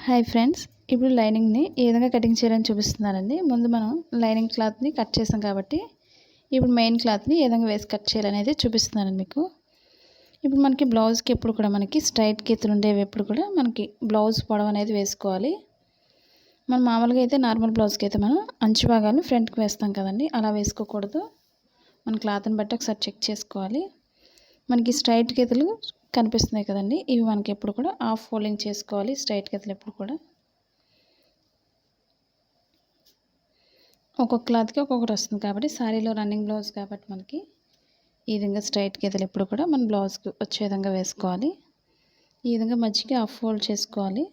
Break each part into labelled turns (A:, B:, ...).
A: Hi friends, ఇప్పుడు లైనింగ్ని ఏ విధంగా కటింగ్ చేయాలని చూపిస్తున్నానండి. ముందు మనం లైనింగ్ క్లాత్ని కట్ చేసాం కాబట్టి ఇప్పుడు మెయిన్ క్లాత్ని ఏ విధంగా వేసి కట్ చేయాలనేది చూపిస్తున్నాను మీకు. ఇప్పుడు మనకి బ్లౌజ్కి ఎప్పుడు కూడా మనకి స్ట్రైట్ గీతలు ఉండేవి ఎప్పుడు కూడా మనకి బ్లౌజ్ పొడవు అనేది వేసుకోవాలి. మనం మామూలుగా అయితే నార్మల్ బ్లౌజ్కి అయితే మనం అంచు భాగాన్ని ఫ్రంట్కి వేస్తాం కదండి, అలా వేసుకోకూడదు. మన క్లాత్ని బట్టి ఒకసారి చెక్ చేసుకోవాలి. మనకి స్ట్రైట్ గీతలు కనిపిస్తున్నాయి కదండి, ఇవి మనకి ఎప్పుడు కూడా హాఫ్ ఫోల్డింగ్ చేసుకోవాలి. స్ట్రైట్ గీతలు ఎప్పుడు కూడా ఒక్కొక్క క్లాత్కి ఒక్కొక్కటి వస్తుంది కాబట్టి శారీలో రన్నింగ్ బ్లౌజ్ కాబట్టి మనకి ఈ విధంగా స్ట్రైట్ గీతలు ఎప్పుడు కూడా మన బ్లౌజ్కి వచ్చే విధంగా వేసుకోవాలి. ఈ విధంగా మధ్యకి హాఫ్ ఫోల్డ్ చేసుకోవాలి.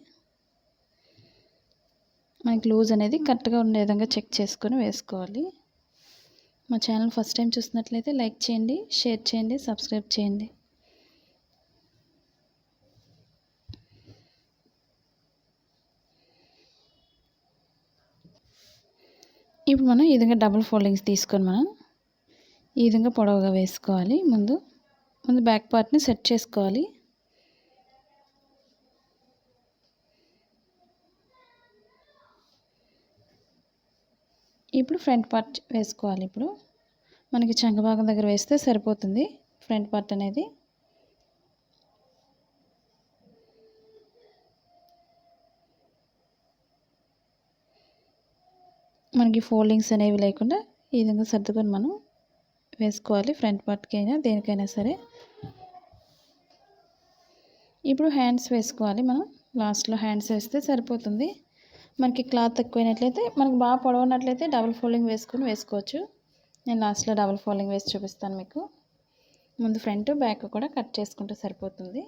A: మనకి లూజ్ అనేది కరెక్ట్గా ఉండే విధంగా చెక్ చేసుకొని వేసుకోవాలి. మా ఛానల్ ఫస్ట్ టైం చూసినట్లయితే లైక్ చేయండి, షేర్ చేయండి, సబ్స్క్రైబ్ చేయండి. ఇప్పుడు మనం ఈ విధంగా డబుల్ ఫోల్డింగ్స్ తీసుకొని మనం ఈ విధంగా పొడవుగా వేసుకోవాలి. ముందు బ్యాక్ పార్ట్ని సెట్ చేసుకోవాలి. ఇప్పుడు ఫ్రంట్ పార్ట్ వేసుకోవాలి. ఇప్పుడు మనకి చంక భాగం దగ్గర వేస్తే సరిపోతుంది ఫ్రంట్ పార్ట్ అనేది. మనకి ఫోల్డింగ్స్ అనేవి లేకుండా ఈ విధంగా సర్దుకొని మనం వేసుకోవాలి. ఫ్రంట్ పార్ట్కి అయినా దేనికైనా సరే. ఇప్పుడు హ్యాండ్స్ వేసుకోవాలి. మనం లాస్ట్లో హ్యాండ్స్ వేస్తే సరిపోతుంది. మనకి క్లాత్ ఎక్కువైనట్లయితే, మనకి బాగా పొడవున్నట్లయితే డబుల్ ఫోల్డింగ్ వేసుకోవచ్చు. నేను లాస్ట్లో డబుల్ ఫోల్డింగ్ వేసి చూపిస్తాను మీకు. ముందు ఫ్రంట్ బ్యాక్ కూడా కట్ చేసుకుంటే సరిపోతుంది.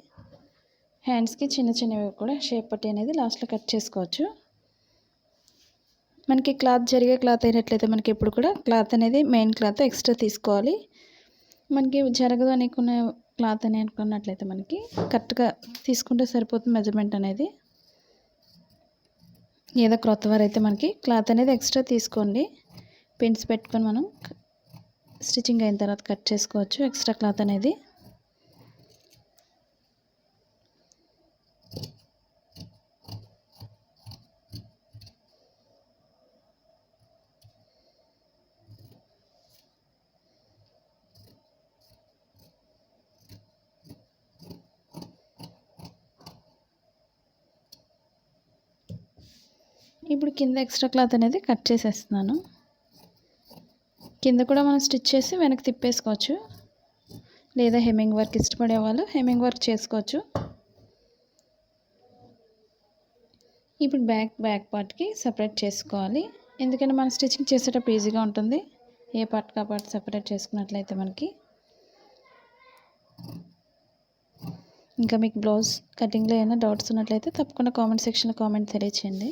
A: హ్యాండ్స్కి చిన్న చిన్నవి కూడా షేప్ పట్టి అనేది లాస్ట్లో కట్ చేసుకోవచ్చు. మనకి క్లాత్ జరిగే క్లాత్ అయినట్లయితే మనకి ఎప్పుడు కూడా క్లాత్ అనేది మెయిన్ క్లాత్ ఎక్స్ట్రా తీసుకోవాలి. మనకి జరగదు అనుకునే క్లాత్ అని అనుకున్నట్లయితే మనకి కరెక్ట్గా తీసుకుంటే సరిపోతుంది మెజర్మెంట్ అనేది. ఏదో క్రొత్త వారు అయితే మనకి క్లాత్ అనేది ఎక్స్ట్రా తీసుకోండి. పిన్స్ పెట్టుకొని మనం స్టిచ్చింగ్ అయిన తర్వాత కట్ చేసుకోవచ్చు ఎక్స్ట్రా క్లాత్ అనేది. ఇప్పుడు కింద ఎక్స్ట్రా క్లాత్ అనేది కట్ చేసేస్తున్నాను. కింద కూడా మనం స్టిచ్ చేసి వెనక్కి తిప్పేసుకోవచ్చు, లేదా హెమ్మింగ్ వర్క్ ఇష్టపడే వాళ్ళు హెమ్మింగ్ వర్క్ చేసుకోవచ్చు. ఇప్పుడు బ్యాక్ పార్ట్కి సపరేట్ చేసుకోవాలి. ఎందుకంటే మనం స్టిచ్చింగ్ చేసేటప్పుడు ఈజీగా ఉంటుంది. ఏ పార్ట్కి ఆ పార్ట్ సపరేట్ చేసుకున్నట్లయితే మనకి. ఇంకా మీకు బ్లౌజ్ కటింగ్లో ఏమైనా డౌట్స్ ఉన్నట్లయితే తప్పకుండా కామెంట్ సెక్షన్లో కామెంట్ తెలియచేయండి.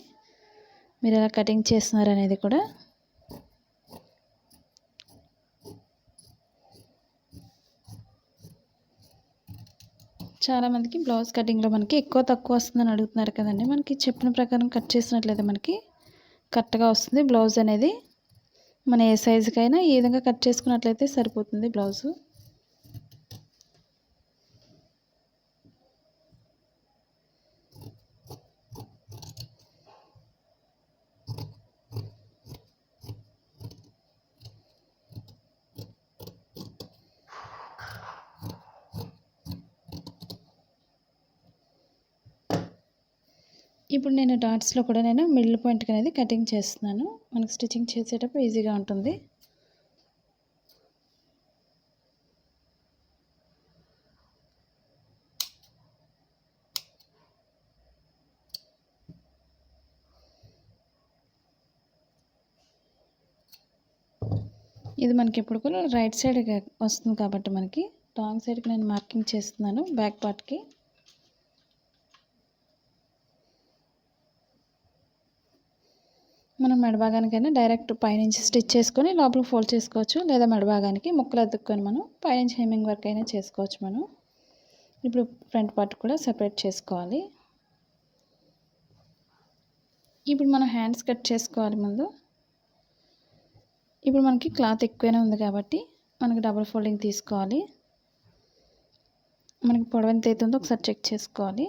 A: మీరు ఎలా కటింగ్ చేస్తున్నారు అనేది కూడా. చాలామందికి బ్లౌజ్ కటింగ్లో మనకి ఎక్కువ తక్కువ వస్తుందని అడుగుతున్నారు కదండి. మనకి చెప్పిన ప్రకారం కట్ చేసినట్లయితే మనకి కరెక్ట్గా వస్తుంది బ్లౌజ్ అనేది. మన ఏ సైజుకైనా ఈ విధంగా కట్ చేసుకున్నట్లయితే సరిపోతుంది బ్లౌజు. ఇప్పుడు నేను డాట్స్లో కూడా నేను మిడిల్ పాయింట్కి అనేది కటింగ్ చేస్తున్నాను. మనకు స్టిచ్చింగ్ చేసేటప్పుడు ఈజీగా ఉంటుంది. ఇది మనకి ఎప్పుడు కూడా రైట్ సైడ్ వస్తుంది కాబట్టి మనకి రాంగ్ సైడ్కి నేను మార్కింగ్ చేస్తున్నాను బ్యాక్ పార్ట్కి. మనం మెడభాగానికైనా డైరెక్ట్ పైనుంచి స్టిచ్ చేసుకొని లోపల ఫోల్డ్ చేసుకోవచ్చు, లేదా మెడభాగానికి ముక్కలు అతుక్కొని మనం పైనుంచి హెమ్మింగ్ వర్క్ అయినా చేసుకోవచ్చు మనం. ఇప్పుడు ఫ్రంట్ పార్ట్ కూడా సెపరేట్ చేసుకోవాలి. ఇప్పుడు మనం హ్యాండ్స్ కట్ చేసుకోవాలి ముందు. ఇప్పుడు మనకి క్లాత్ ఎక్కువనే ఉంది కాబట్టి మనకి డబుల్ ఫోల్డింగ్ తీసుకోవాలి. మనకి పొడవు ఎంత అవుతుందో ఒకసారి చెక్ చేసుకోవాలి.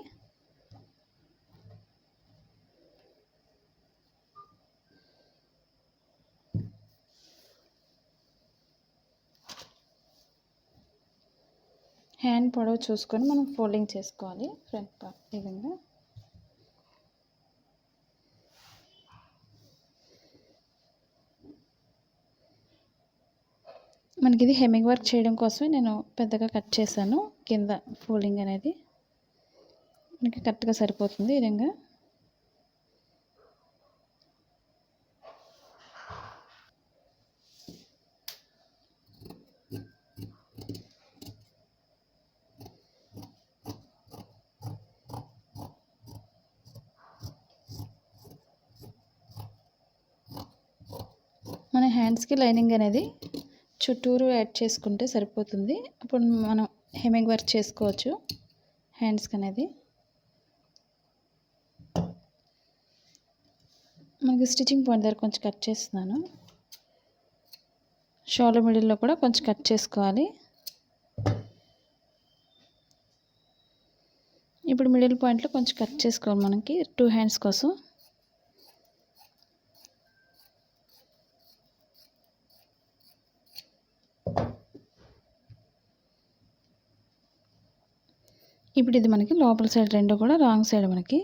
A: హ్యాండ్ పొడవు చూసుకొని మనం ఫోల్డింగ్ చేసుకోవాలి ఫ్రంట్ పార్ట్ ఈ విధంగా. మనకి ఇది హెమ్మింగ్ వర్క్ చేయడం కోసమే నేను పెద్దగా కట్ చేశాను. కింద ఫోల్డింగ్ అనేది మనకి కరెక్ట్గా సరిపోతుంది ఈ విధంగా. మన హ్యాండ్స్కి లైనింగ్ అనేది చుట్టూరు యాడ్ చేసుకుంటే సరిపోతుంది. అప్పుడు మనం హెమ్మింగ్ వర్క్ చేసుకోవచ్చు హ్యాండ్స్కి అనేది. మనకి స్టిచ్చింగ్ పాయింట్ దగ్గర కొంచెం కట్ చేస్తున్నాను. షోల్డర్ మిడిల్లో కూడా కొంచెం కట్ చేసుకోవాలి. ఇప్పుడు మిడిల్ పాయింట్లో కొంచెం కట్ చేసుకోవాలి మనకి 2 హ్యాండ్స్ కోసం. ఇప్పుడు ఇది మనకి లోపల సైడ్ రెండు కూడా రాంగ్ సైడ్ మనకి.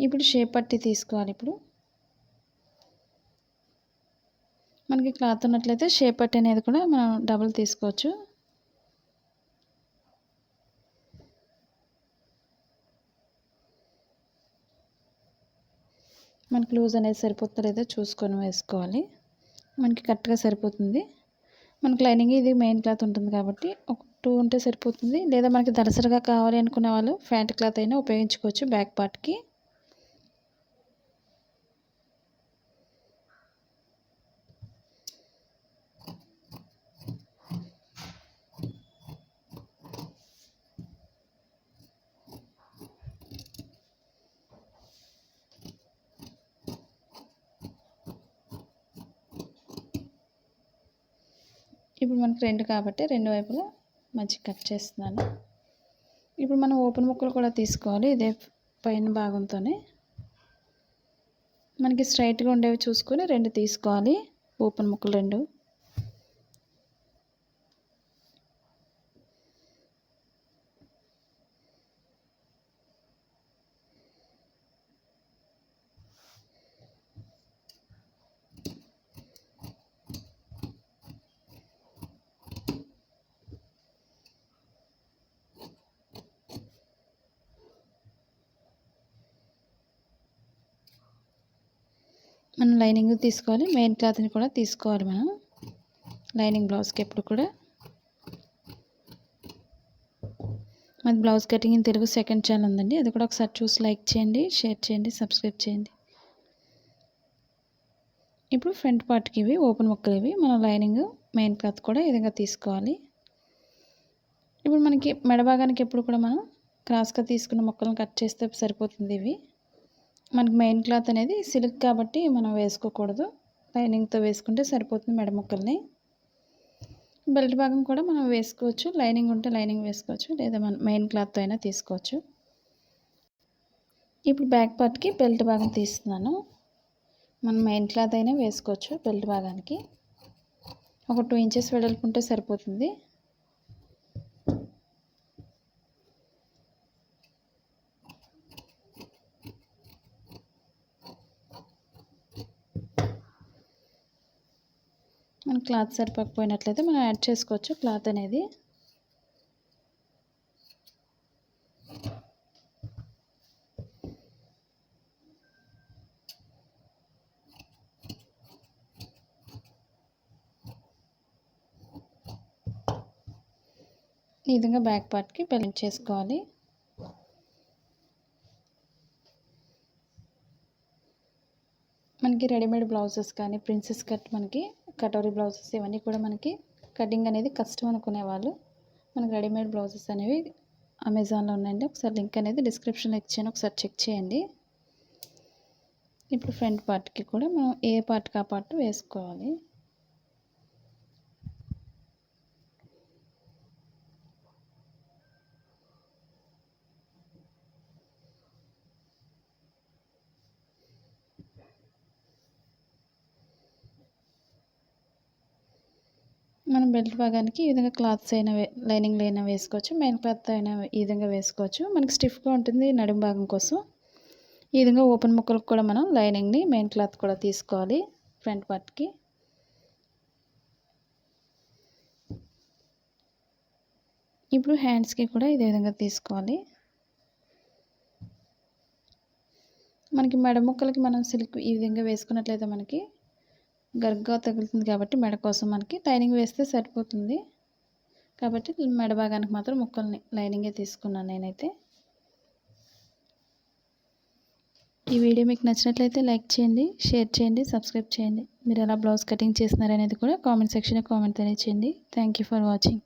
A: ఇప్పుడు షేప్ పట్టి తీసుకోవాలి. ఇప్పుడు మనకి క్లాత్ ఉన్నట్లయితే షేప్ పట్టి అనేది కూడా మనం డబుల్ తీసుకోవచ్చు. మనకి లూజ్ అనేది సరిపోతుందో లేదో చూసుకొని వేసుకోవాలి. మనకి కరెక్ట్గా సరిపోతుంది. మనకి లైనింగ్ ఇది మెయిన్ క్లాత్ ఉంటుంది కాబట్టి ఒక 2 ఉంటే సరిపోతుంది. లేదా మనకి దలసరిగా కావాలి అనుకునే వాళ్ళు ఫ్యాంట్ క్లాత్ అయినా ఉపయోగించుకోవచ్చు బ్యాక్ పార్ట్కి. ఇప్పుడు మనకి 2 కాబట్టి 2 వైపులా మంచిగా కట్ చేస్తున్నాను. ఇప్పుడు మనం ఓపెన్ ముక్కలు కూడా తీసుకోవాలి. ఇదే పైన భాగంతోనే మనకి స్ట్రైట్గా ఉండేవి చూసుకొని 2 తీసుకోవాలి. ఓపెన్ ముక్కలు 2. మనం లైనింగ్ తీసుకోవాలి, మెయిన్ క్లాత్ని కూడా తీసుకోవాలి. మనం లైనింగ్ బ్లౌజ్కి ఎప్పుడు కూడా మన blouse cutting in Telugu second channel ఉందండి. అది కూడా ఒకసారి చూసి లైక్ చేయండి, షేర్ చేయండి, సబ్స్క్రైబ్ చేయండి. ఇప్పుడు ఫ్రంట్ పార్ట్కి ఇవి ఓపెన్ ముక్కలు, ఇవి మనం లైనింగ్ మెయిన్ క్లాత్ కూడా ఈ విధంగా తీసుకోవాలి. ఇప్పుడు మనకి మెడ భాగానికి ఎప్పుడు కూడా మనం క్రాస్గా తీసుకున్న ముక్కలను కట్ చేస్తే సరిపోతుంది. ఇవి మనకి మెయిన్ క్లాత్ అనేది సిల్క్ కాబట్టి మనం వేసుకోకూడదు. లైనింగ్తో వేసుకుంటే సరిపోతుంది మెడ ముక్కల్ని. బెల్ట్ భాగం కూడా మనం వేసుకోవచ్చు. లైనింగ్ ఉంటే లైనింగ్ వేసుకోవచ్చు, లేదా మనం మెయిన్ క్లాత్తో అయినా తీసుకోవచ్చు. ఇప్పుడు బ్యాక్ పార్ట్కి బెల్ట్ భాగం తీస్తున్నాను. మనం మెయిన్ క్లాత్ అయినా వేసుకోవచ్చు. బెల్ట్ భాగానికి ఒక 2 ఇంచెస్ వెడల్పు ఉంటే సరిపోతుంది. మన క్లాత్ సరిపోకపోయినట్లయితే మనం యాడ్ చేసుకోవచ్చు క్లాత్ అనేది. ఈ విధంగా బ్యాక్ పార్ట్కి బెల్ట్ చేసుకోవాలి. మనకి రెడీమేడ్ బ్లౌజెస్ కానీ ప్రిన్సెస్ కట్, మనకి కటోరీ బ్లౌజెస్, ఇవన్నీ కూడా మనకి కటింగ్ అనేది కష్టం అనుకునేవాళ్ళు మనకి రెడీమేడ్ బ్లౌజెస్ అనేవి అమెజాన్లో ఉన్నాయండి. ఒకసారి లింక్ అనేది డిస్క్రిప్షన్లో ఇచ్చాను, ఒకసారి చెక్ చేయండి. ఇప్పుడు ఫ్రంట్ పార్ట్కి కూడా మనం ఏ పార్ట్కి ఆ పార్ట్ వేసుకోవాలి. మనం బెల్ట్ భాగానికి ఈ విధంగా క్లాత్స్ అయినా లైనింగ్లు అయినా వేసుకోవచ్చు, మెయిన్ క్లాత్ అయినా ఈ విధంగా వేసుకోవచ్చు. మనకి స్టిఫ్గా ఉంటుంది నడుము భాగం కోసం. ఈ విధంగా ఓపెన్ ముక్కలకు కూడా మనం లైనింగ్ని మెయిన్ క్లాత్ కూడా తీసుకోవాలి ఫ్రంట్ పార్ట్కి. ఇప్పుడు హ్యాండ్స్కి కూడా ఇదే విధంగా తీసుకోవాలి. మనకి మెడ ముక్కలకి మనం సిల్క్ ఈ విధంగా వేసుకున్నట్లయితే మనకి గరుగ్గా తగులుతుంది కాబట్టి మెడ కోసం మనకి లైనింగ్ వేస్తే సరిపోతుంది. కాబట్టి మెడ భాగానికి మాత్రం ముక్కల్ని లైనింగే తీసుకున్నాను నేనైతే. ఈ వీడియో మీకు నచ్చినట్లయితే లైక్ చేయండి, షేర్ చేయండి, సబ్స్క్రైబ్ చేయండి. మీరు ఎలా బ్లౌజ్ కటింగ్ చేస్తున్నారనేది కూడా కామెంట్ సెక్షన్లో కామెంట్ తెలియచేయండి. Thank you for watching.